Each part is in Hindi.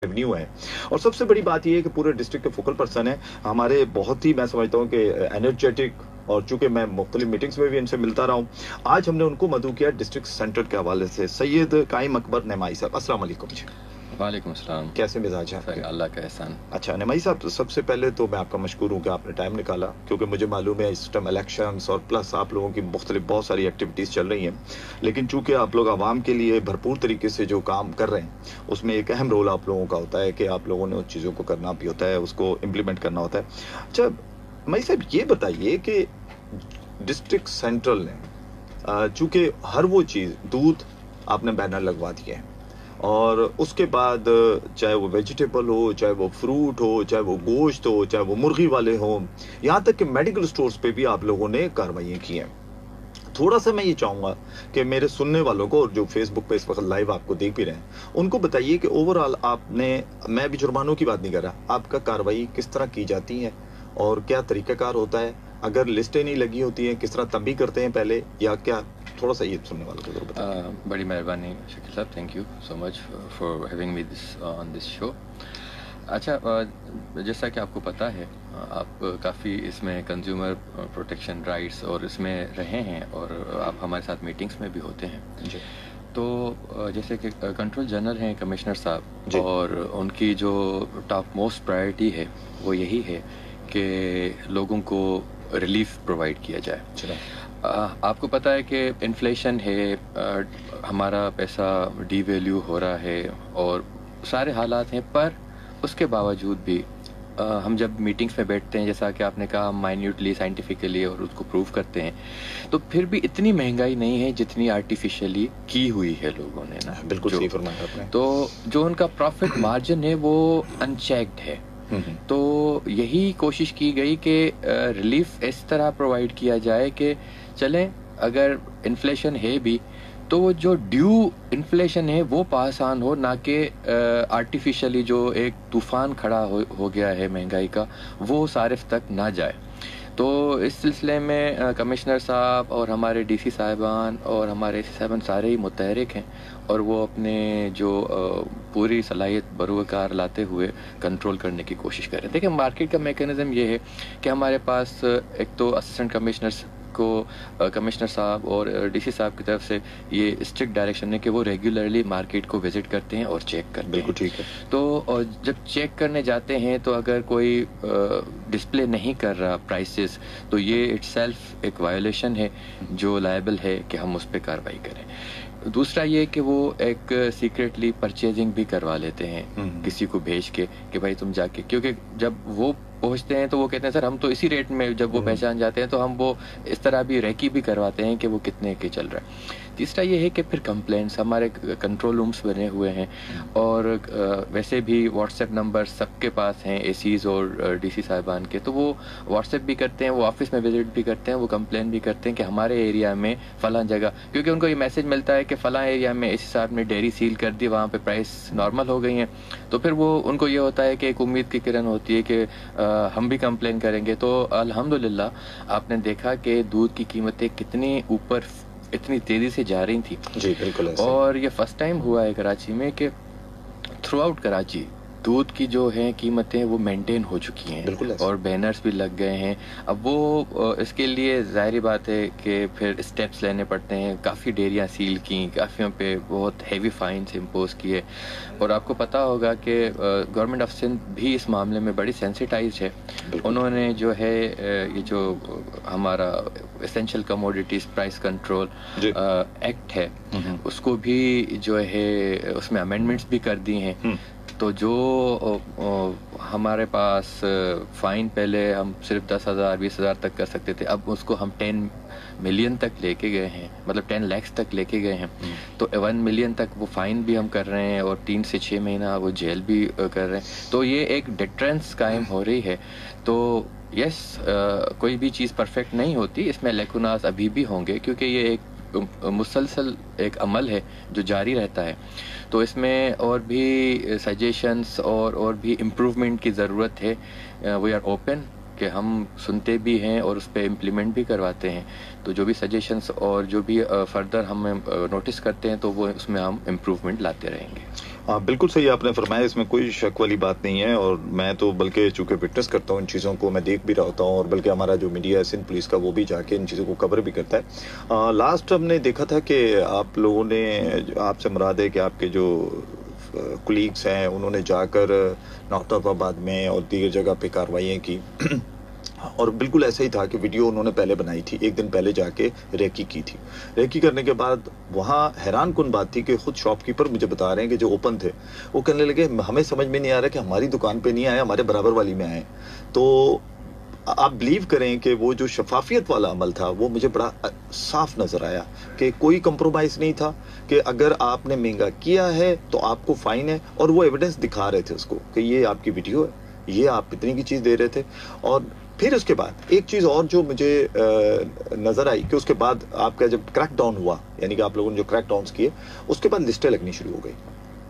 रेवेन्यू है। और सबसे बड़ी बात ये है कि पूरे डिस्ट्रिक्ट के फोकल पर्सन है हमारे, बहुत ही मैं समझता हूँ कि एनर्जेटिक। और चूंकि मैं मुख्तलिफ मीटिंग्स में भी इनसे मिलता रहा हूँ, आज हमने उनको मदऊ किया डिस्ट्रिक्ट सेंटर के हवाले से। सैयद काइम अकबर नेमाई साहब, अस्सलाम वालेकुम जी। वालेकुम अस्सलाम। कैसे मिजाज है आपके? अल्लाह का एहसान। अच्छा नेमाई साहब, तो सबसे पहले तो मैं आपका मशकूर हूँ कि आपने टाइम निकाला, क्योंकि मुझे मालूम है इस टाइम इलेक्शंस और प्लस आप लोगों की मुख्तलिफ बहुत सारी एक्टिविटीज़ चल रही हैं। लेकिन चूंकि आप लोग आवाम के लिए भरपूर तरीके से जो काम कर रहे हैं, उसमें एक अहम रोल आप लोगों का होता है कि आप लोगों ने उन चीज़ों को करना भी होता है, उसको इम्प्लीमेंट करना होता है। अच्छा मई साहब, ये बताइए कि डिस्ट्रिक्ट सेंट्रल ने चूंकि हर वो चीज़, दूध आपने बैनर लगवा दिए हैं, और उसके बाद चाहे वो वेजिटेबल हो, चाहे वो फ्रूट हो, चाहे वो गोश्त हो, चाहे वो मुर्गी वाले हों, यहाँ तक कि मेडिकल स्टोर्स पे भी आप लोगों ने कार्रवाइयाँ की हैं। थोड़ा सा मैं ये चाहूँगा कि मेरे सुनने वालों को, और जो फेसबुक पे इस वक्त लाइव आपको देख भी रहे हैं, उनको बताइए कि ओवरऑल आपने, मैं भी जुर्मानों की बात नहीं कर रहा, आपका कार्रवाई किस तरह की जाती है और क्या तरीकाकार होता है? अगर लिस्टें नहीं लगी होती हैं, किस तरह तंबीह करते हैं पहले, या क्या? थोड़ा सा ये सुनने वालों को जरूर बताइए। बड़ी मेहरबानी शकील साहब, thank you so much for having me this on this show. अच्छा, जैसा कि आपको पता है, आप काफ़ी इसमें कंज्यूमर प्रोटेक्शन राइट्स और इसमें रहे हैं, और आप हमारे साथ मीटिंग्स में भी होते हैं जी। तो जैसे कि कंट्रोल जनरल हैं कमिश्नर साहब, जी। और उनकी जो टॉप मोस्ट प्रायोरिटी है वो यही है कि लोगों को रिलीफ प्रोवाइड किया जाए। आपको पता है कि इन्फ्लेशन है, हमारा पैसा डीवैल्यू हो रहा है और सारे हालात हैं, पर उसके बावजूद भी हम जब मीटिंग्स में बैठते हैं, जैसा कि आपने कहा, माइन्यूटली साइंटिफिकली और उसको प्रूव करते हैं, तो फिर भी इतनी महंगाई नहीं है जितनी आर्टिफिशियली की हुई है लोगों ने ना। बिल्कुल सही फरमाया आपने। तो जो उनका प्रॉफिट मार्जिन है वो अनचेक्ड है। तो यही कोशिश की गई कि रिलीफ इस तरह प्रोवाइड किया जाए कि चलें, अगर इन्फ्लेशन है भी तो जो ड्यू इन्फ्लेशन है वो पास ऑन हो, ना कि आर्टिफिशियली जो एक तूफान खड़ा हो गया है महंगाई का, वो सारिफ तक ना जाए। तो इस सिलसिले में कमिश्नर साहब और हमारे डीसी साहिबान और हमारे एसी साहिबान सारे ही मुतहरिक हैं, और वो अपने जो पूरी सलाहियत बरूकार लाते हुए कंट्रोल करने की कोशिश कर रहे हैं। देखिए, मार्केट का मेकनिज़म ये है कि हमारे पास एक तो असिस्टेंट कमिश्नर्स को कमिश्नर साहब और डीसी साहब की तरफ से ये स्ट्रिक्ट डायरेक्शन है कि वो रेगुलरली मार्केट को विजिट करते हैं और चेक करते हैं। बिल्कुल ठीक है। तो जब चेक करने जाते हैं तो अगर कोई डिस्प्ले नहीं कर रहा प्राइसेस, तो ये इटसेल्फ एक वायोलेशन है जो लायबल है कि हम उस पर कार्रवाई करें। दूसरा ये कि वो एक सीक्रेटली परचेजिंग भी करवा लेते हैं किसी को भेज के कि भाई तुम जाके, क्योंकि जब वो पहुंचते हैं तो वो कहते हैं सर हम तो इसी रेट में, जब वो पहचान जाते हैं तो हम वो इस तरह भी रेकी भी करवाते हैं कि वो कितने के चल रहा है। तीसरा ये है कि फिर कंप्लेंट्स, हमारे कंट्रोल रूम्स बने हुए हैं, और वैसे भी व्हाट्सएप नंबर सबके पास हैं, एसीज और डीसी साहिबान के, तो वो व्हाट्सएप भी करते हैं, वो ऑफिस में विजिट भी करते हैं, वो कंप्लेन भी करते हैं कि हमारे एरिया में फ़लाँ जगह, क्योंकि उनको ये मैसेज मिलता है कि फ़लाँ एरिया में एसी साहब ने डेयरी सील कर दी, वहाँ पे प्राइस नॉर्मल हो गई हैं। तो फिर वो उनको ये होता है कि एक उम्मीद की किरण होती है कि हम भी कंप्लेन करेंगे। तो अल्हम्दुलिल्लाह आपने देखा कि दूध की कीमतें कितनी ऊपर, इतनी तेज़ी से जा रही थी। जी बिल्कुल ऐसे। और ये फर्स्ट टाइम हुआ है कराची में कि थ्रू आउट कराची दूध की जो है कीमतें वो मेंटेन हो चुकी हैं, और बैनर्स भी लग गए हैं। अब वो इसके लिए ज़ाहिर बात है कि फिर स्टेप्स लेने पड़ते हैं। काफ़ी डेयरियाँ सील की, काफ़ियों पे बहुत हैवी फाइन्स इम्पोज किए, और आपको पता होगा कि गवर्नमेंट ऑफ सिंध भी इस मामले में बड़ी सेंसिटाइज्ड है। उन्होंने जो है ये जो हमारा essential commodities price control act है, उसको भी जो है उसमें अमेंडमेंट्स भी कर दी हैं। तो जो हमारे पास फ़ाइन पहले हम सिर्फ 10,000 20,000 तक कर सकते थे, अब उसको हम 10 मिलियन तक लेके गए हैं, मतलब 10 लाख तक लेके गए हैं। तो 1 मिलियन तक वो फ़ाइन भी हम कर रहे हैं, और 3 से 6 महीना वो जेल भी कर रहे हैं। तो ये एक डिटरेंस कायम हो रही है। तो यस, कोई भी चीज़ परफेक्ट नहीं होती, इसमें लेकुनास अभी भी होंगे, क्योंकि ये एक मुसलसल एक अमल है जो जारी रहता है। तो इसमें और भी सजेशंस और भी इम्प्रूवमेंट की ज़रूरत है। वी आर ओपन कि हम सुनते भी हैं और उस पर इम्प्लीमेंट भी करवाते हैं। तो जो भी सजेशंस और जो भी फर्दर हम नोटिस करते हैं तो वो उसमें हम इम्प्रूवमेंट लाते रहेंगे। हाँ, बिल्कुल सही आपने फरमाया, इसमें कोई शक वाली बात नहीं है। और मैं तो बल्कि चूंकि विटनेस करता हूँ इन चीज़ों को, मैं देख भी रहा होता हूँ, और बल्कि हमारा जो मीडिया है सिंध पुलिस का वो भी जाके इन चीज़ों को कवर भी करता है। लास्ट हमने देखा था कि आप लोगों ने, आपसे मुराद है कि आपके जो कुलीग्स हैं उन्होंने जाकर नौतबाबाद में और दीगर जगह पे कार्रवाइयाँ की और बिल्कुल ऐसा ही था कि वीडियो उन्होंने पहले बनाई थी, एक दिन पहले जाके रेकी की थी। रेकी करने के बाद वहाँ हैरान कुन बात थी कि खुद शॉपकीपर मुझे बता रहे हैं कि जो ओपन थे वो कहने लगे हमें समझ में नहीं आ रहा कि हमारी दुकान पे नहीं आए, हमारे बराबर वाली में आए। तो आप बिलीव करें कि वो जो शफाफियत वाला अमल था वो मुझे बड़ा साफ नजर आया कि कोई कंप्रोमाइज नहीं था कि अगर आपने महंगा किया है तो आपको फाइन है, और वो एविडेंस दिखा रहे थे उसको कि ये आपकी वीडियो है, ये आप इतनी की चीज दे रहे थे। और फिर उसके बाद एक चीज और जो मुझे नजर आई कि उसके बाद आपका जब क्रैकडाउन हुआ, यानी कि आप लोगों ने जो क्रैकडाउन्स किए, उसके बाद लिस्टें लगनी शुरू हो गई,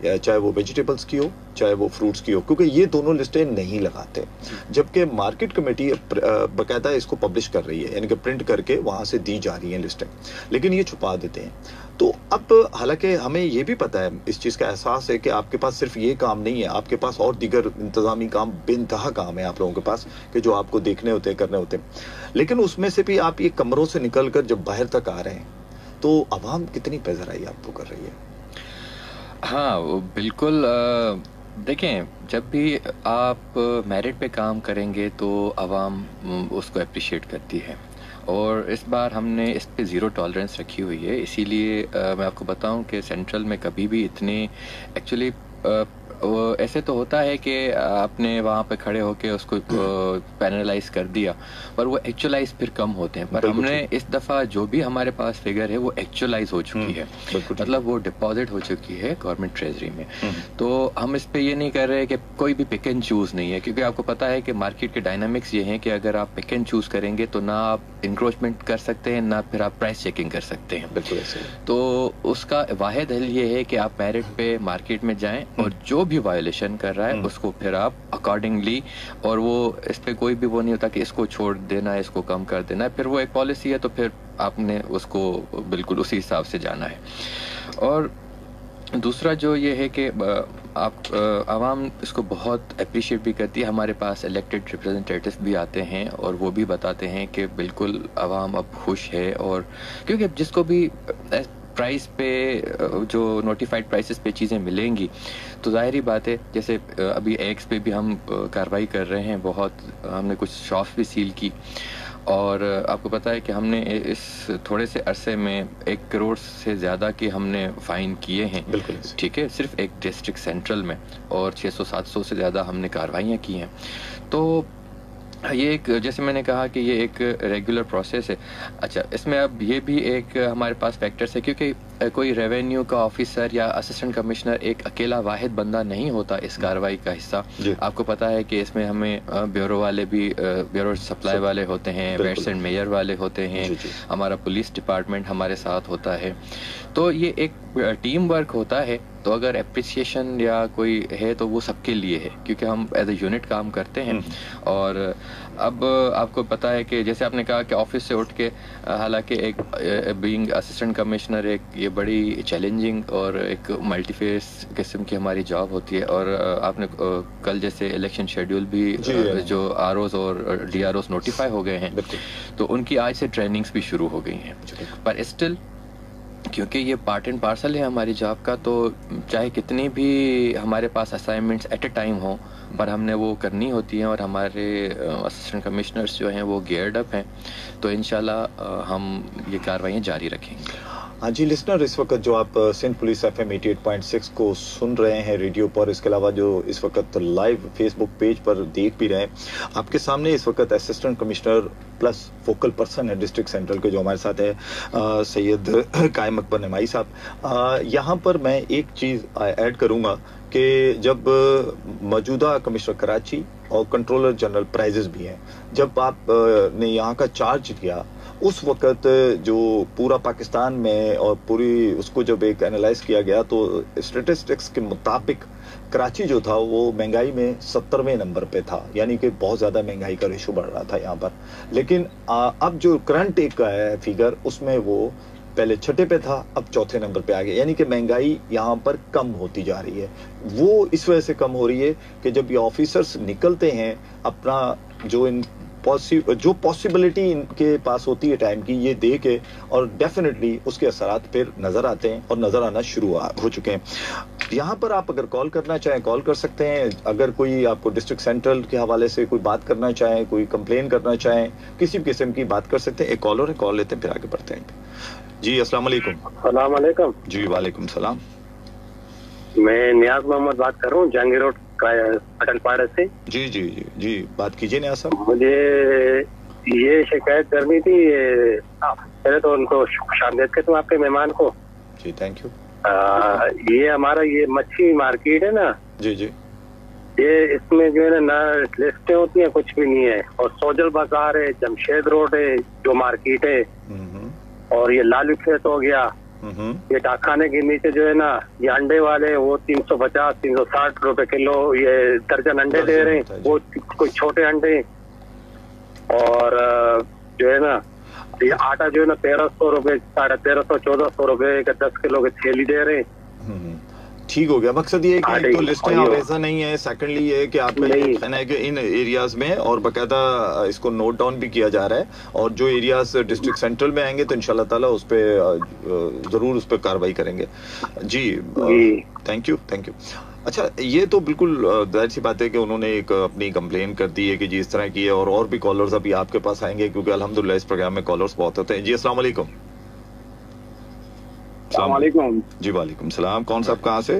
या चाहे वो वेजिटेबल्स की हो चाहे वो फ्रूट्स की हो, क्योंकि ये दोनों लिस्टें नहीं लगाते, जबकि मार्केट कमेटी बकायदा इसको पब्लिश कर रही है, यानी कि प्रिंट करके वहां से दी जा रही हैं लिस्टें, लेकिन ये छुपा देते हैं। तो अब हालांकि हमें ये भी पता है, इस चीज़ का एहसास है कि आपके पास सिर्फ ये काम नहीं है, आपके पास और दीगर इंतजामी काम, बेइंतहा काम है आप लोगों के पास कि जो आपको देखने होते हैं, करने होते हैं। लेकिन उसमें से भी आप ये कमरों से निकल कर जब बाहर तक आ रहे हैं तो आवाम कितनी पेजराई आपको कर रही है? हाँ, वो बिल्कुल। देखें, जब भी आप मेरिट पे काम करेंगे तो आवाम उसको अप्रिशिएट करती है, और इस बार हमने इस पे ज़ीरो टॉलरेंस रखी हुई है। इसीलिए मैं आपको बताऊं कि सेंट्रल में कभी भी इतने एक्चुअली ऐसे तो होता है कि आपने वहाँ पे खड़े होके उसको पैनलाइज कर दिया, पर वो एक्चुअलाइज फिर कम होते हैं। पर हमने इस दफ़ा जो भी हमारे पास फिगर है वो एक्चुअलाइज हो चुकी है, मतलब वो डिपॉजिट हो चुकी है गवर्नमेंट ट्रेजरी में। तो हम इस पे ये नहीं कर रहे कि कोई भी पिक एंड चूज नहीं है, क्योंकि आपको पता है कि मार्केट के डायनामिक्स ये हैं कि अगर आप पिक एंड चूज करेंगे तो ना आप इंक्रोचमेंट कर सकते हैं, ना फिर आप प्राइस चेकिंग कर सकते हैं। बिल्कुल ऐसे। तो उसका वाहिद हल ये है कि आप मेरिट पे मार्केट में जाएं और जो भी वायोलेशन कर रहा है उसको फिर आप अकॉर्डिंगली, और वो इस पे कोई भी वो नहीं होता कि इसको छोड़ देना है, इसको कम कर देना है, फिर वो एक पॉलिसी है तो फिर आपने उसको बिल्कुल उसी हिसाब से जाना है। और दूसरा जो ये है कि आप आवाम इसको बहुत अप्रिशिएट भी करती है। हमारे पास इलेक्टेड रिप्रेजेंटेटिव्स भी आते हैं और वो भी बताते हैं कि बिल्कुल आवाम अब खुश है, और क्योंकि जिसको भी प्राइस पे जो नोटिफाइड प्राइसेस पे चीज़ें मिलेंगी तो जाहिर बात है, जैसे अभी एग्स पे भी हम कार्रवाई कर रहे हैं, बहुत हमने कुछ शॉप्स भी सील की, और आपको पता है कि हमने इस थोड़े से अरसे में 1 करोड़ से ज़्यादा के हमने फ़ाइन किए हैं। बिल्कुल ठीक है, सिर्फ एक डिस्ट्रिक्ट सेंट्रल में, और 600-700 से ज़्यादा हमने कार्रवाइयाँ की हैं। तो ये एक, जैसे मैंने कहा कि ये एक रेगुलर प्रोसेस है। अच्छा, इसमें अब ये भी एक हमारे पास फैक्टर्स है, क्योंकि कोई रेवेन्यू का ऑफिसर या असिस्टेंट कमिश्नर एक अकेला वाहिद बंदा नहीं होता इस कार्रवाई का हिस्सा। आपको पता है कि इसमें हमें ब्यूरो वाले भी, ब्यूरो सप्लाई वाले होते हैं, वेट्स एंड मेयर वाले होते हैं, हमारा पुलिस डिपार्टमेंट हमारे साथ होता है। तो ये एक टीम वर्क होता है। तो अगर अप्रिसिएशन या कोई है तो वो सबके लिए है, क्योंकि हम एज ए यूनिट काम करते हैं। और अब आपको पता है कि जैसे आपने कहा कि ऑफिस से उठ के, हालांकि एक बीइंग असिस्टेंट कमिश्नर एक ये बड़ी चैलेंजिंग और एक मल्टीफेस किस्म की हमारी जॉब होती है। और आपने कल जैसे इलेक्शन शेड्यूल भी जो आरओज और डीआरओज नोटिफाई हो गए हैं, तो उनकी आज से ट्रेनिंग्स भी शुरू हो गई हैं। पर स्टिल, क्योंकि ये पार्ट एंड पार्सल है हमारी जॉब का, तो चाहे कितनी भी हमारे पास असाइनमेंट्स एट ए टाइम हो, पर हमने वो करनी होती हैं, और हमारे असिस्टेंट कमिश्नर्स जो हैं वो गियर्ड अप हैं। तो इंशाल्लाह हम ये कार्रवाइयाँ जारी रखेंगे। हाँ जी लिसनर, इस वक्त जो आप सिंध पुलिस FM 88.6 को सुन रहे हैं रेडियो पर, इसके अलावा जो इस वक्त लाइव फेसबुक पेज पर देख भी रहे हैं, आपके सामने इस वक्त assistant commissioner plus focal person है डिस्ट्रिक्ट सेंट्रल के जो हमारे साथ है सैयद कायम अकबर नमाई साहब। यहाँ पर मैं एक चीज़ ऐड करूँगा कि जब मौजूदा कमिश्नर कराची और कंट्रोलर जनरल प्राइजेस भी हैं, जब आप ने यहाँ का चार्ज लिया उस वक्त जो पूरा पाकिस्तान में और पूरी उसको जब एक एनालाइज किया गया तो स्टेटिस्टिक्स के मुताबिक कराची जो था वो महंगाई में 70वें नंबर पे था, यानी कि बहुत ज़्यादा महंगाई का रेशो बढ़ रहा था यहाँ पर। लेकिन अब जो करंट एक है फिगर, उसमें वो पहले छठे पे था, अब चौथे नंबर पे आ गया। यानी कि महंगाई यहाँ पर कम होती जा रही है। वो इस वजह से कम हो रही है कि जब ये ऑफिसर्स निकलते हैं अपना जो पॉसिबिलिटी इनके पास होती है टाइम की, ये दे के, और डेफिनेटली उसके असरात फिर नजर आते हैं और नजर आना शुरू हो चुके हैं। यहाँ पर आप अगर कॉल करना चाहें कॉल कर सकते हैं। अगर कोई आपको डिस्ट्रिक्ट सेंट्रल के हवाले से कोई बात करना चाहें, कोई कंप्लेन करना चाहें, किसी भी किस्म की बात कर सकते हैं। एक कॉलर है, कॉल लेते हैं फिर आगे बढ़ते हैं। जी अस्सलाम वालेकुम। अस्सलाम वालेकुम। जी वालेकुम सलाम। मैं नियाज मोहम्मद बात कर रहा हूँ, जहांगीर रोड अटलपाड़ा से। जी जी जी जी, बात कीजिए नियाज साहब। मुझे ये शिकायत करनी थी। पहले तो उनको खुशामदीद कहता हूँ आपके मेहमान को। जी थैंक यू। ये हमारा ये मच्छी मार्केट है ना जी जी, ये इसमें जो है ना लिस्टें होती हैं, कुछ भी नहीं है। और सोजल बाजार है, जमशेद रोड है जो मार्केट है, और ये लालू खेत हो गया। ये डाकखाने के नीचे जो है ना ये अंडे वाले वो 350-360 रुपए किलो ये दर्जन अंडे दे रहे हैं, वो कोई छोटे अंडे। और जो है ना ये आटा जो है ना 1300 रुपए, 1350-1400 रुपए का 10 किलो की थैली दे रहे हैं। ठीक हो गया। मकसद ये है कि एक तो लिस्टें अब ऐसा नहीं है, सेकंडली ये है कि आपका ये कहना है कि इन एरियाज में, और बाकायदा इसको नोट डाउन भी किया जा रहा है, और जो एरियाज डिस्ट्रिक्ट सेंट्रल में आएंगे तो इंशाल्लाह ताला उस पे जरूर उस पे कार्रवाई करेंगे। जी थैंक यू थैंक यू। अच्छा, ये तो बिल्कुल जाहिर सी बात है कि उन्होंने एक अपनी कंप्लेन कर दी है कि जी इस तरह की है, और भी कॉलर्स अभी आपके पास आएंगे क्योंकि अल्हम्दुलिल्लाह इस प्रोग्राम में कॉलर्स बहुत होते हैं। जी अस्सलाम वालेकुम। वालेकुम। जी वालेकुम सलाम। कौन साहब कहाँ से?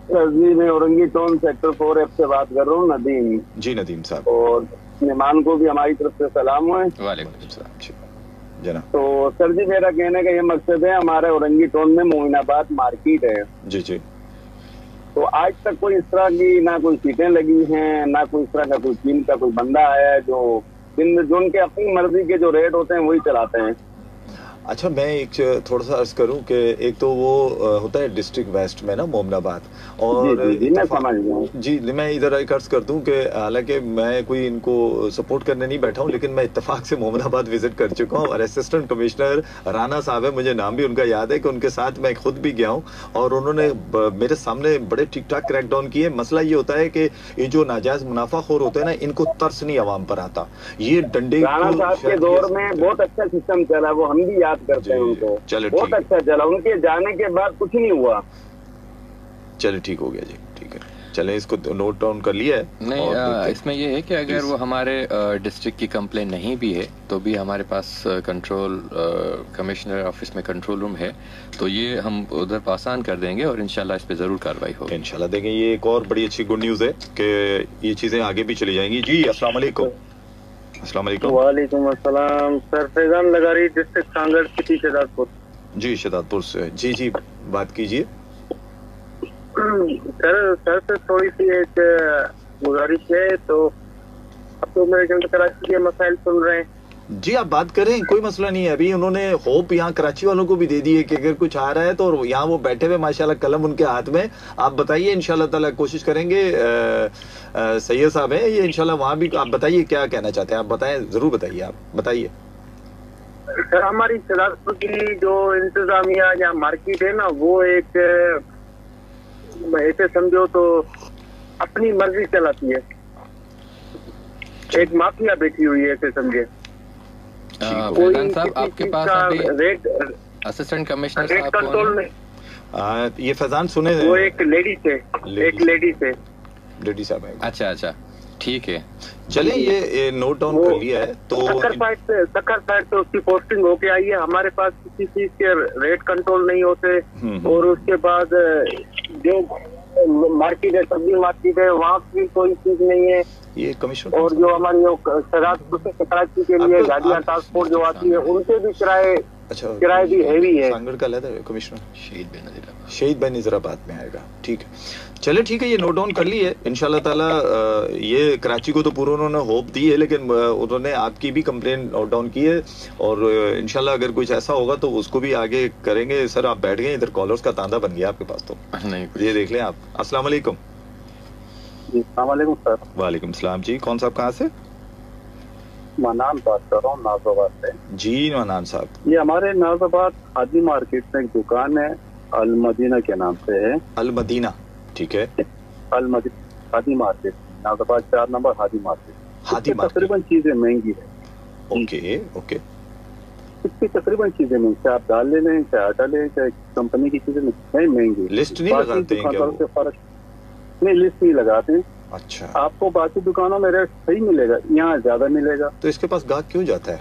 जी मैं औरंगी टाउन सेक्टर 4F से बात कर रहा हूँ, नदीम। जी नदीम साहब। और मेहमान को भी हमारी तरफ से सलाम है। वालेकुम सलाम। जी जनाब। तो सर जी मेरा कहने का ये मकसद है, हमारे औरंगी टाउन में मोइनाबाद मार्केट है। जी जी। तो आज तक कोई इस तरह की ना कोई सीटें लगी हैं, ना कोई इस तरह का कोई टीम का कोई बंदा आया है जो उनके अपनी मर्जी के जो रेट होते हैं वही चलाते हैं। अच्छा, मैं एक थोड़ा सा अर्ज करूं कि एक तो वो होता है डिस्ट्रिक्ट वेस्ट में ना मोमनाबाद, और जी मैं इधर एक अर्ज कर दूं कि हालांकि मैं कोई इनको सपोर्ट करने नहीं बैठा हूं, लेकिन मैं इत्तेफाक से मोमनाबाद विजिट कर चुका हूं, और असिस्टेंट कमिश्नर राना साहब है, मुझे नाम भी उनका याद है कि उनके साथ मैं खुद भी गया हूं, और उन्होंने मेरे सामने बड़े ठीक ठाक क्रैकडाउन किए। मसला ये होता है कि ये जो नाजायज मुनाफाखोर होते हैं ना, इनको तरस नहीं आवाम पर आता। ये डंडे राना साहब के दौर में बहुत अच्छा सिस्टम चला, वो हम भी करते हैं उनको, बहुत अच्छा चला। उनके जाने के बाद कुछ नहीं हुआ। चले ठीक हो गया जी, ठीक है। चले इसको नोट डाउन कर लिया है। नहीं, इसमें ये है कि अगर वो हमारे डिस्ट्रिक्ट की कंप्लेन नहीं भी है तो भी हमारे पास कंट्रोल कमिश्नर ऑफिस में कंट्रोल रूम है, तो ये हम उधर पासान कर देंगे और इंशाल्लाह इस पे जरूर कार्रवाई होगी। इंशाल्लाह देंगे। ये एक और बड़ी अच्छी गुड न्यूज है कि ये चीजें आगे भी चली जाएंगी। जी अस्सलाम वालेकुम। अस्सलाम वालेकुम। वालेकुम अस्सलाम। Sir Faizan Lagari, district Kangar, city Shahdadpur. जी शहदादपुर से। जी जी बात कीजिए। सर से थोड़ी सी एक गुजारिश है। तो अब तो मेरे ख्याल से कराची के मसाइल सुन रहे हैं। जी आप बात करें, कोई मसला नहीं है। अभी उन्होंने होप यहाँ कराची वालों को भी दे दी है कि अगर कुछ आ रहा है तो यहाँ वो बैठे हुए माशाल्लाह, कलम उनके हाथ में। आप बताइए, इंशाल्लाह ताला कोशिश करेंगे। सैयद साहब है ये, इंशाल्लाह वहाँ भी आप बताइए क्या कहना चाहते हैं। आप बताएं, जरूर बताइए, आप बताइए। सर हमारी शहदादपुर की जो इंतजामिया या मार्केट है ना, वो एक ऐसे समझो तो अपनी मर्जी चलाती है, एक माफिया बैठी हुई है ऐसे समझे। फैजान साहब आपके पास अभी असिस्टेंट कमिश्नर साहब कंट्रोल में ये फैजान सुने, वो एक लेडी से लेडी साहब है। अच्छा अच्छा ठीक है, चले ये नोट डाउन कर लिया है। तो सक्कर साइड से उसकी पोस्टिंग होके आई है। हमारे पास किसी चीज के रेट कंट्रोल नहीं होते। और उसके बाद जो मार्केट है, सब्जी मार्केट है, वहाँ की कोई चीज नहीं है। ये कमीशन। और जो हमारी शहदादपुर से कराची के लिए गाड़ियाँ ट्रांसपोर्ट जो आती है, उनके भी किराए भी हैवी है। सांगड़ का लेता है कमिश्नर शहीद भाई नजराबाद में आएगा। ठीक है, चले ठीक है, ये नोट डाउन कर ली है। इंशाल्लाह ताला ये कराची को तो पूरा उन्होंने होप दी है, लेकिन उन्होंने आपकी भी कंप्लेन नोट डाउन की है, और इंशाल्लाह अगर कुछ ऐसा होगा तो उसको भी आगे करेंगे। सर आप बैठ गए, इधर कॉलर्स का तांदा बन गया आपके पास, तो नहीं ये देख लें आप। अस्सलाम वालेकुम। सर वालेकुम सलाम जी। कौन साहब कहाँ से? मनान बात कर रहा हूँ नाजाबाद से। जी मनान साहब। ये हमारे नाजाबाद हादी मार्केट में एक दुकान है, अल मदीना के नाम से है। अल मदीना, ठीक है। Al Madina Hadi market, Najabad 4 number Hadi market. Hadi market तकरीबन चीजें महंगी है। Okay okay. इसकी तकरीबन चीजें महंगी, चाहे आप दाल ले लें, चाहे आटा लें, चाहे कंपनी की चीजें नहीं महंगी। लिस्ट नहीं लगाते हैं क्या वो? फर्क नहीं, लिस्ट नहीं लगाते हैं। अच्छा। आपको बाकी दुकानों में रेट सही मिलेगा, यहाँ ज्यादा मिलेगा। तो इसके पास गाहक क्यों जाता है?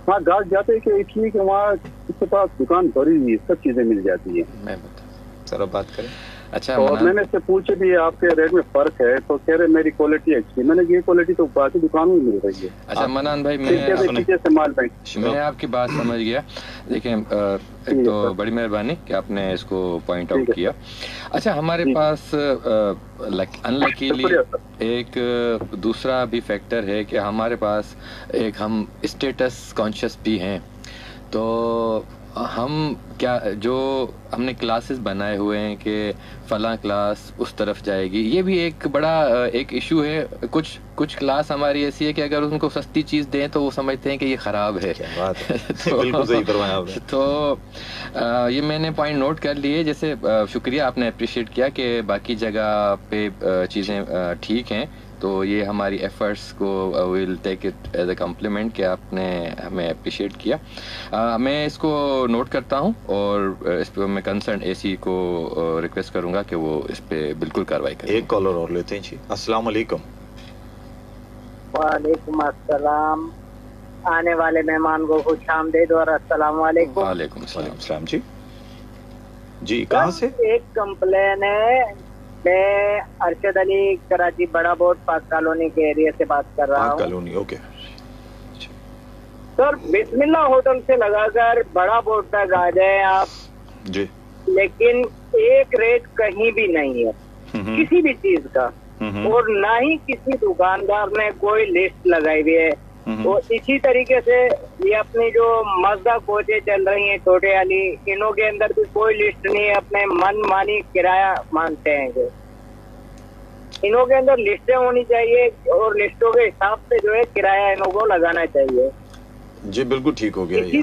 वहाँ गाहक जाते हैं कि इसलिए कि वहाँ इसके पास दुकान भरी हुई सब चीजें मिल जाती है। मैं बता सर अब बात करें। अच्छा, और मैंने इससे पूछे भी आपके रेट में फर्क है, तो कह रहे मेरी क्वालिटी अच्छी। मैंने ये क्वालिटी तो बाकी दुकानों में मिल रही है। अच्छा मनान भाई, मैं आपकी बात समझ गया। देखिए एक तो बड़ी मेहरबानी कि आपने इसको पॉइंट आउट किया। अच्छा, हमारे पास अनलकीली एक दूसरा भी फैक्टर है कि हमारे पास एक हम स्टेटस कॉन्शियस भी हैं। तो हम क्या जो हमने क्लासेस बनाए हुए हैं कि फलां क्लास उस तरफ जाएगी, ये भी एक बड़ा एक इशू है। कुछ क्लास हमारी ऐसी है कि अगर उनको सस्ती चीज़ दें तो वो समझते हैं कि ये ख़राब है। क्या बात है। तो, बिल्कुल सही फरमाया आपने। तो ये मैंने पॉइंट नोट कर लिए। जैसे शुक्रिया, आपने अप्रिशिएट किया कि बाकी जगह पे चीज़ें ठीक हैं, तो ये हमारी एफर्ट्स को will take it as a compliment कि आपने हमें अप्रिशिएट किया। मैं इसको नोट करता हूँ और इस पर मैं कंसर्न एसी को रिक्वेस्ट करूँगा कि वो इस पे बिल्कुल कार्रवाई करें। एक कॉलर और लेते हैं जी। अस्सलाम वालेकुम। वालेकुम अस्सलाम। आने वाले मेहमान को खुशामदीद और अस्सलाम वालेकुम। वालेकुम सलाम जी। जी कहाँ से? एक कंप्लेन है। मैं अरशद अली, कराची बड़ा बोर्ड पाक कॉलोनी के एरिया से बात कर रहा हूँ। Colony, okay. सर, बिस्मिल्लाह होटल से लगाकर बड़ा बोर्ड तक आ जाए आप जी, लेकिन एक रेट कहीं भी नहीं है किसी भी चीज का, और ना ही किसी दुकानदार ने कोई लिस्ट लगाई हुई है। और इसी तरीके से ये अपनी जो मजदा कोचें चल रही हैं छोटे वाली, इनों के अंदर भी कोई लिस्ट नहीं है, अपने मन मानी किराया मांगते हैं। जो इनों के अंदर लिस्टें होनी चाहिए और लिस्टों के हिसाब से जो है किराया इनों को लगाना चाहिए। जी बिल्कुल ठीक हो गया। इसी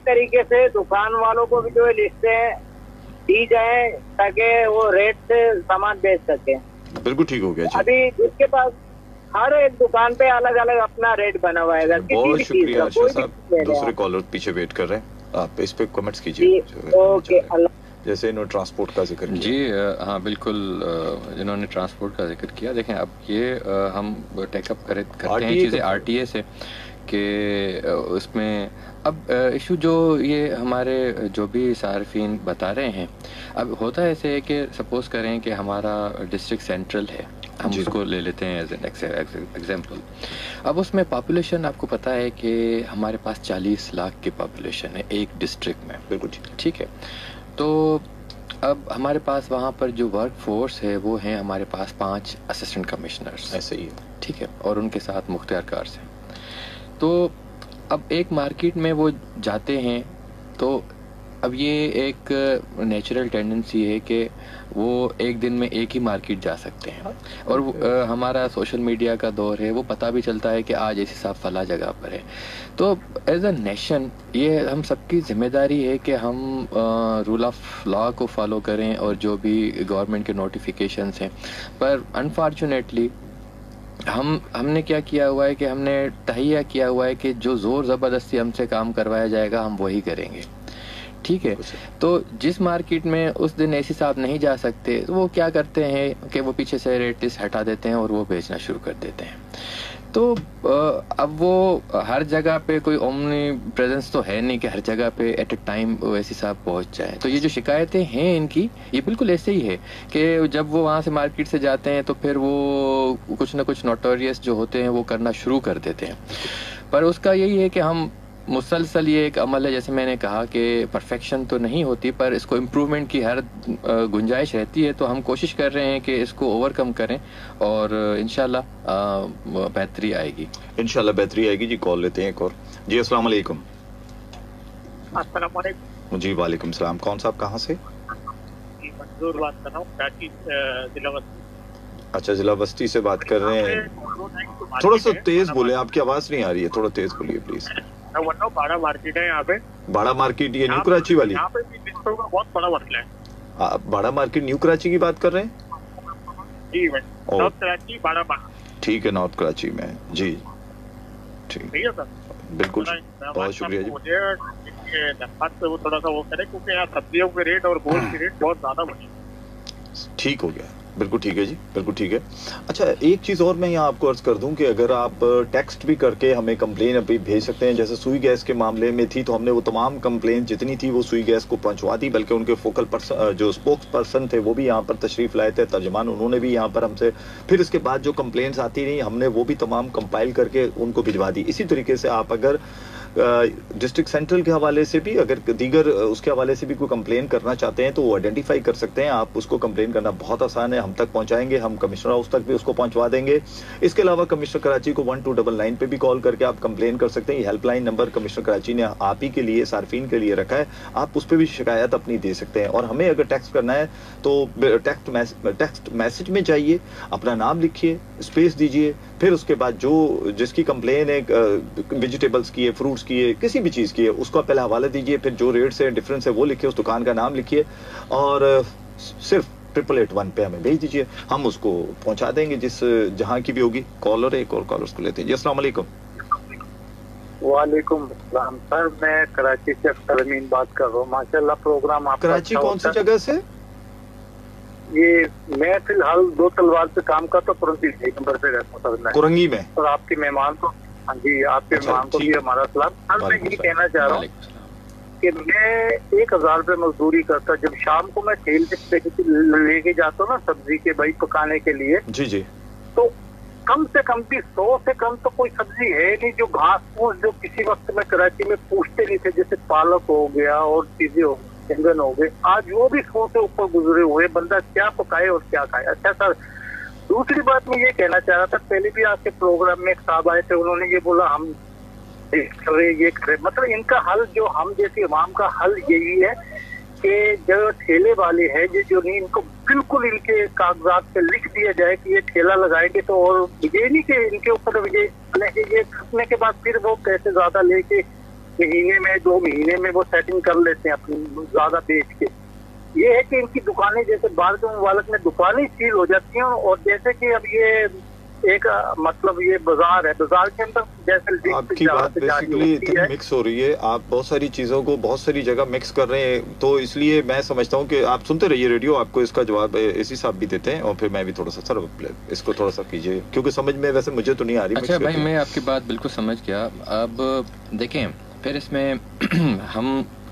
तरीके से दुकान वालों को भी जो है लिस्टें दी जाए ताकि वो रेट से सामान बेच सके। बिल्कुल ठीक हो गया जी। अभी जिसके पास हर एक दुकान पे अलग अलग अपना रेट बना हुआ है। बहुत शुक्रिया अशरफ साहब। दूसरे कॉलर पीछे वेट कर रहे हैं, आप इस पे कमेंट्स कीजिए। ओके, जैसे इन्होंने ट्रांसपोर्ट का जिक्र किया। जी हाँ बिल्कुल, जिन्होंने ट्रांसपोर्ट का जिक्र किया, देखें अब ये हम टेकअप करते हैं चीज़ें आरटीए से कि उसमें अब इशू जो ये हमारे जो भी सार्फिन बता रहे हैं, अब होता है ऐसे है कि सपोज करें कि हमारा डिस्ट्रिक्ट सेंट्रल है, हम उसको ले लेते हैं एज एन एग्जाम्पल। अब उसमें पॉपुलेशन आपको पता है कि हमारे पास 40 लाख की पॉपुलेशन है एक डिस्ट्रिक्ट में। बिल्कुल ठीक है। तो अब हमारे पास वहाँ पर जो वर्क फोर्स है वो है हमारे पास 5 असिस्टेंट कमिश्नर्स, ऐसे ही है, ठीक है, और उनके साथ मुख्तियार कार से। तो अब एक मार्केट में वो जाते हैं, तो अब ये एक नेचुरल टेंडेंसी है कि वो एक दिन में एक ही मार्केट जा सकते हैं। और हमारा सोशल मीडिया का दौर है, वो पता भी चलता है कि आज ऐसी साहब फला जगह पर है। तो एज अ नेशन ये हम सबकी जिम्मेदारी है कि हम रूल ऑफ लॉ को फॉलो करें और जो भी गवर्नमेंट के नोटिफिकेशंस हैं। पर अनफॉर्चुनेटली हमने क्या किया हुआ है कि हमने तहिया किया हुआ है कि जो ज़ोर ज़बरदस्ती हमसे काम करवाया जाएगा हम वही करेंगे। ठीक है। तो जिस मार्केट में उस दिन एसी साहब नहीं जा सकते, तो वो क्या करते हैं कि वो पीछे से रेट लिस्ट हटा देते हैं और वो बेचना शुरू कर देते हैं। तो अब वो हर जगह पे कोई ओमनी प्रेजेंस तो है नहीं कि हर जगह पे एट ए टाइम एसी साहब पहुंच जाए। तो ये जो शिकायतें हैं इनकी, ये बिल्कुल ऐसे ही है कि जब वो वहाँ से मार्केट से जाते हैं तो फिर वो कुछ ना कुछ नोटोरियस जो होते हैं वो करना शुरू कर देते हैं। पर उसका यही है कि हम मुसलसल, ये एक अमल है, जैसे मैंने कहा कि परफेक्शन तो नहीं होती पर इसको इम्प्रूवमेंट की हर गुंजाइश रहती है। तो हम कोशिश कर रहे हैं कि इसको ओवरकम करें और इंशाल्लाह बेहतरी आएगी। इंशाल्लाह बेहतरी आएगी जी। कॉल लेते हैं एक और। जी अस्सलाम वालेकुम। अस्सलाम वालेकुम। जी वालेकुम सलाम। कौन साहब कहाँ से? मंजूर बात कर रहा हूँ, कराची जिला। अच्छा, जिला बस्ती से बात कर रहे हैं। थोड़ा सा तेज बोले, आपकी आवाज नहीं आ रही है, थोड़ा तेज बोलिए प्लीज। बाड़ा मार्केट है यहाँ पे। बाड़ा मार्केट, ये न्यू कराची वाली? यहाँ पे भी लिफ्टों का बहुत बड़ा मसला है। आप बाड़ा मार्केट न्यू कराची की बात कर रहे हैं? जी भाई, नॉर्थ कराची बाड़ा मार्केट। ठीक है, नॉर्थ कराची में जी। ठीक है सर, बिल्कुल, बहुत शुक्रिया जी। मुझे वो थोड़ा सा वो करे, क्योंकि यहाँ सब्जियों के रेट और गोश्त के रेट बहुत ज्यादा बढ़े। ठीक हो गया, बिल्कुल ठीक है जी, बिल्कुल ठीक है। अच्छा, एक चीज़ और मैं यहाँ आपको अर्ज कर दूं कि अगर आप टेक्स्ट भी करके हमें कंप्लेन अभी भेज सकते हैं। जैसे सुई गैस के मामले में थी, तो हमने वो तमाम कंप्लेन जितनी थी वो सुई गैस को पहुंचवा दी, बल्कि उनके फोकल पर्सन जो स्पोक्स पर्सन थे वो भी यहाँ पर तशरीफ लाए थे, तर्जमान, उन्होंने भी यहाँ पर हमसे, फिर इसके बाद जो कंप्लेंट्स आती रही हमने वो भी तमाम कंपाइल करके उनको भिजवा दी। इसी तरीके से आप अगर डिस्ट्रिक्ट सेंट्रल के हवाले से भी, अगर दीगर उसके हवाले से भी कोई कंप्लेन करना चाहते हैं तो वो आइडेंटिफाई कर सकते हैं। आप उसको कंप्लेन करना बहुत आसान है, हम तक पहुंचाएंगे, हम कमिश्नर हाउस तक भी उसको पहुंचवा देंगे। इसके अलावा कमिश्नर कराची को 1299 पे भी कॉल करके आप कंप्लेन कर सकते हैं। ये हेल्पलाइन नंबर कमिश्नर कराची ने आप ही के लिए, सार्फिन के लिए रखा है, आप उस पर भी शिकायत अपनी दे सकते हैं। और हमें अगर टेक्स्ट करना है तो टेक्स्ट मैसेज में जाइए, अपना नाम लिखिए, स्पेस दीजिए, फिर उसके बाद जो जिसकी कंप्लेन है वेजिटेबल्स की है, फ्रूट्स की है, किसी भी चीज़ की है, उसका पहले हवाला दीजिए, फिर जो रेट्स है, डिफरेंस है वो लिखिए, उस दुकान का नाम लिखिए और सिर्फ 8881 पे हमें भेज दीजिए, हम उसको पहुंचा देंगे जिस जहां की भी होगी। कॉलर, एक और कॉलर्स को लेते हैं जी। अस्सलाम वालेकुम। वालेकुम अस्सलाम सर, मैं कराची से अख्तर अमीन बात कर रहा हूँ। माशाल्लाह प्रोग्राम आपका। कराची कौन सी जगह से? ये मैं फिलहाल 2 तलवार पे काम करता, कुरंगी नंबर पे रहता हूँ सर। कुरंगी में? और आपके मेहमान को, हाँ जी, आपके मेहमान को भी हमारा सलाम। सर मैं ये कहना चाह रहा हूँ कि मैं 1000 रुपये मजदूरी करता, जब शाम को मैं ठेले पे लेके जाता हूँ ना सब्जी के भाई पकाने के लिए, जी जी, तो कम से कम भी 100 से कम तो कोई सब्जी है नहीं जो घास फूस जो किसी वक्त में कराची में पूछते नहीं थे, जैसे पालक हो गया और चीजें हो, बैंगन हो गए, आज वो भी 100 से ऊपर गुजरे हुए, बंदा क्या पकाए और क्या खाए। अच्छा सर, दूसरी बात मैं ये कहना चाह रहा था, पहले भी आपके प्रोग्राम में एक साहब आए थे, उन्होंने ये बोला हम ये करे, मतलब इनका हल, जो हम जैसे इमाम का हल यही है कि जो ठेले वाले हैं जो नहीं, इनको बिल्कुल इनके कागजात पे लिख दिया जाए कि ये ठेला लगाएंगे तो, और ये नहीं कि इनके ऊपर ये खपने के बाद फिर वो पैसे ज्यादा लेके महीने में 2 महीने में वो सेटिंग कर लेते हैं अपनी ज्यादा बेच के। ये है कि इनकी दुकानें, जैसे बाहर के मुल्क में दुकानें सील हो जाती हैं, और जैसे कि अब ये एक मतलब ये बाजार है, बाजार के अंदर जैसे आपकी बात बेसिकली इतनी मिक्स हो रही है, आप बहुत सारी चीजों को बहुत सारी जगह मिक्स कर रहे हैं, तो इसलिए मैं समझता हूँ कि आप सुनते रहिए रेडियो, आपको इसका जवाब एसी साहब भी देते हैं और फिर मैं भी थोड़ा सा सर इसको थोड़ा सा कीजिए, क्योंकि समझ में वैसे मुझे तो नहीं आ रही। अच्छा भाई, मैं आपकी बात बिल्कुल समझ गया। अब देखें, फिर इसमें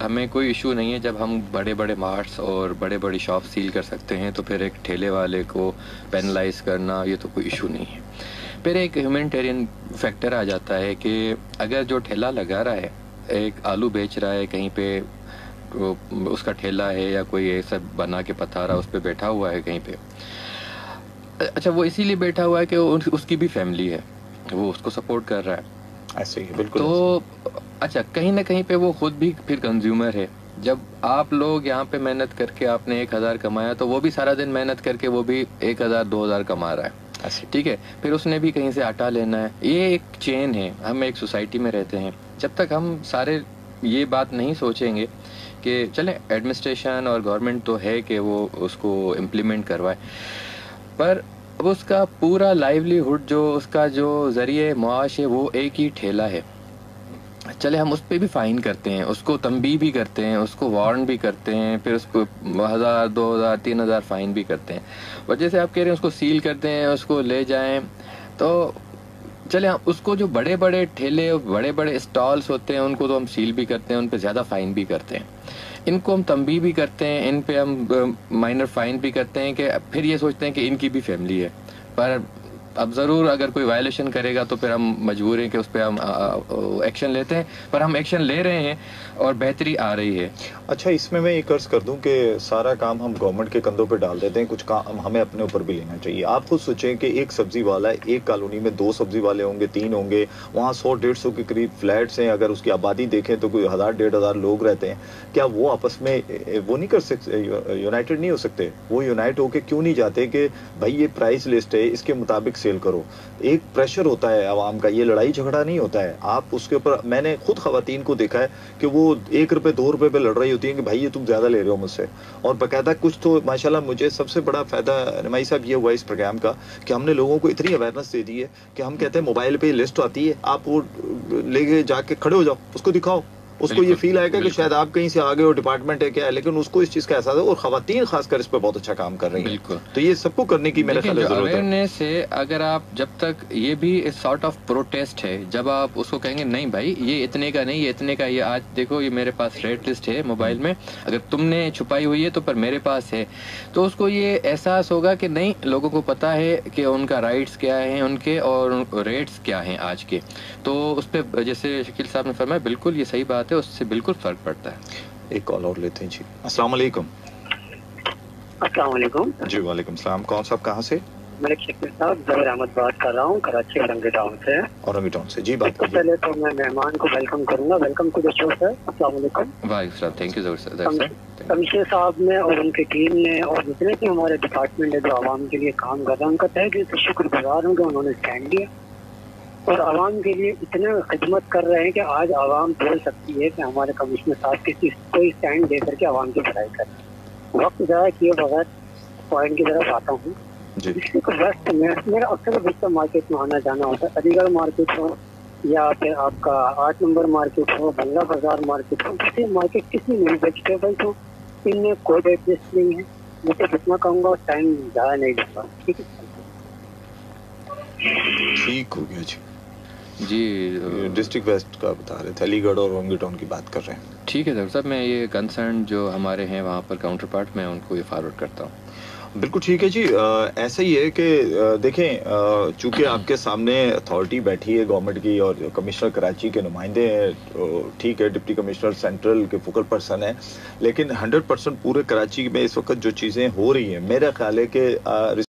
हमें कोई इशू नहीं है, जब हम बड़े बड़े मार्ट्स और बड़े बड़ी शॉप सील कर सकते हैं तो फिर एक ठेले वाले को पेनलाइज करना ये तो कोई इशू नहीं है। फिर एक ह्यूमैनिटेरियन फैक्टर आ जाता है कि अगर जो ठेला लगा रहा है, एक आलू बेच रहा है कहीं पे, उसका ठेला है या कोई ऐसा बना के पथा रहा उस पर बैठा हुआ है कहीं पे, अच्छा वो इसीलिए बैठा हुआ है कि उसकी भी फैमिली है, वो उसको सपोर्ट कर रहा है, ऐसे ही बिल्कुल। तो अच्छा, कहीं ना कहीं पे वो खुद भी फिर कंज्यूमर है। जब आप लोग यहाँ पे मेहनत करके आपने 1000 कमाया, तो वो भी सारा दिन मेहनत करके वो भी 1000-2000 कमा रहा है, ठीक है, फिर उसने भी कहीं से आटा लेना है। ये एक चेन है, हम एक सोसाइटी में रहते हैं। जब तक हम सारे ये बात नहीं सोचेंगे कि चले एडमिनिस्ट्रेशन और गवर्नमेंट तो है कि वो उसको इम्प्लीमेंट करवाए, पर अब उसका पूरा लाइवलीहुड, जो उसका जो जरिए मुआश है, वो एक ही ठेला है। चले हम उस पर भी फाइन करते हैं, उसको तंबीह भी करते हैं, उसको वार्न भी करते हैं, फिर उसको 1000, 2000, 3000 फाइन भी करते हैं, और जैसे आप कह रहे हैं उसको सील करते हैं, उसको ले जाएं, तो चले हम उसको, जो बड़े बड़े ठेले, बड़े बड़े स्टॉल्स होते हैं, उनको तो हम सील भी करते हैं, उन पर ज़्यादा फाइन भी करते हैं, इनको हम तंबीह भी करते हैं, इन पे हम माइनर फाइन भी करते हैं, कि फिर ये सोचते हैं कि इनकी भी फैमिली है, पर अब ज़रूर अगर कोई वायलेशन करेगा तो फिर हम मजबूर हैं कि उस पर हम एक्शन लेते हैं, पर हम एक्शन ले रहे हैं और बेहतरी आ रही है। अच्छा, इसमें मैं एक अर्ज कर दूं कि सारा काम हम गवर्नमेंट के कंधों पे डाल देते हैं, कुछ काम हमें अपने ऊपर भी लेना चाहिए। आप खुद सोचें कि एक सब्जी वाला, एक कॉलोनी में 2 सब्जी वाले होंगे, 3 होंगे, वहाँ 100-150 के करीब फ्लैट्स हैं, अगर उसकी आबादी देखें तो कोई 1000-1500 लोग रहते हैं। क्या वो आपस में वो नहीं कर सकते, यूनाइटेड नहीं हो सकते? वो यूनाइट होके क्यों नहीं जाते कि भाई ये प्राइस लिस्ट है, इसके मुताबिक सेल करो? एक प्रेशर होता है आवाम का, ये लड़ाई झगड़ा नहीं होता है। आप उसके ऊपर, मैंने खुद खवातीन को देखा है कि वो 1 रुपए 2 रुपए पे लड़ रही होती है कि भाई ये तुम ज्यादा ले रहे हो मुझसे। और बाकायदा कुछ तो माशाल्लाह मुझे सबसे बड़ा फायदा निमाई साहब ये हुआ इस प्रोग्राम का कि हमने लोगों को इतनी अवेयरनेस दे दी है कि हम कहते हैं मोबाइल पे लिस्ट आती है, आप वो लेके जाके खड़े हो जाओ, उसको दिखाओ, उसको ये फील आएगा कि शायद आप कहीं से आ गए हो, डिपार्टमेंट है क्या है, लेकिन उसको इस चीज का एहसास है। और खवातीन खासकर इस पे बहुत अच्छा काम कर रही है। तो ये सबको करने की मेरे ख्याल में जरूरत है। अवेयरनेस है, अगर आप जब तक ये भी सॉर्ट ऑफ प्रोटेस्ट है, जब आप उसको कहेंगे नहीं भाई ये इतने का नहीं, ये इतने का, ये आज देखो ये मेरे पास रेट लिस्ट है मोबाइल में, अगर तुमने छुपाई हुई है तो पर मेरे पास है, तो उसको ये एहसास होगा कि नहीं, लोगों को पता है कि उनका राइट्स क्या है उनके और रेट्स क्या हैं आज के। तो उस पर जैसे शकील साहब ने फरमाया, बिल्कुल ये सही बात है, उससे बिल्कुल फर्क पड़ता है। एक कॉल और लेते हैं जी। अस्सलाम वालेकुम। अस्सलाम वालेकुम जी वालेकुम सलाम। कौन साहब, कहाँ से? मलिक शकील साहब, जहीर अहमद बात कर रहा हूँ, कराची औरंगी टाउन से। औरंगी टाउन से जी, बात करिए। पहले तो मैं मेहमान को वेलकम करूंगा, welcome to the show sir. अस्सलाम वालेकुम। वालेकुम सलाम, थैंक यू सर। कमिश्नर साहब ने और उनकी टीम ने और जितने भी हमारे डिपार्टमेंट है जो आवाम के लिए काम कर रहे हैं, उनका तहे दिल से शुक्रगुजार हूँ कि उन्होंने स्टैंड लिया और आवाम के लिए इतना खिदमत कर रहे हैं कि आज आवाम बोल सकती है कि हमारे कमिश्नर साहब कोई स्टैंड दे करके आवाम की भलाई करें। वक्त ज़्यादा किए बगैर पॉइंट की तरफ आता हूँ। जिससे को वेस्ट में मेरा अक्सर विक्टर मार्केट में आना जाना होता है, अलीगढ़ मार्केट हो या फिर आपका 8 नंबर मार्केट हो, बंगला बाजार मार्केट हो, किसी मार्केट किसी में वेजिटेबल हो, इनमें कोई रेट लिस्ट नहीं है। मुझे जितना कहूँगा टाइम ज़्यादा नहीं लगता। ठीक है, ठीक हो गया जी। जी डिस्ट्रिक्ट वेस्ट का बता रहे थे, अलीगढ़ और औरंगी टाउन की बात कर रहे हैं। ठीक है डॉक्टर साहब, मैं ये कंसर्न जो हमारे हैं वहाँ पर काउंटर पार्ट में उनको ये फॉरवर्ड करता हूँ। बिल्कुल ठीक है जी। ऐसा ही है कि देखें, चूंकि आपके सामने अथॉरिटी बैठी है गवर्नमेंट की और कमिश्नर कराची के नुमाइंदे हैं, ठीक है, डिप्टी कमिश्नर सेंट्रल के फोकल पर्सन है, लेकिन 100% पूरे कराची में इस वक्त जो चीज़ें हो रही हैं, मेरा ख्याल है कि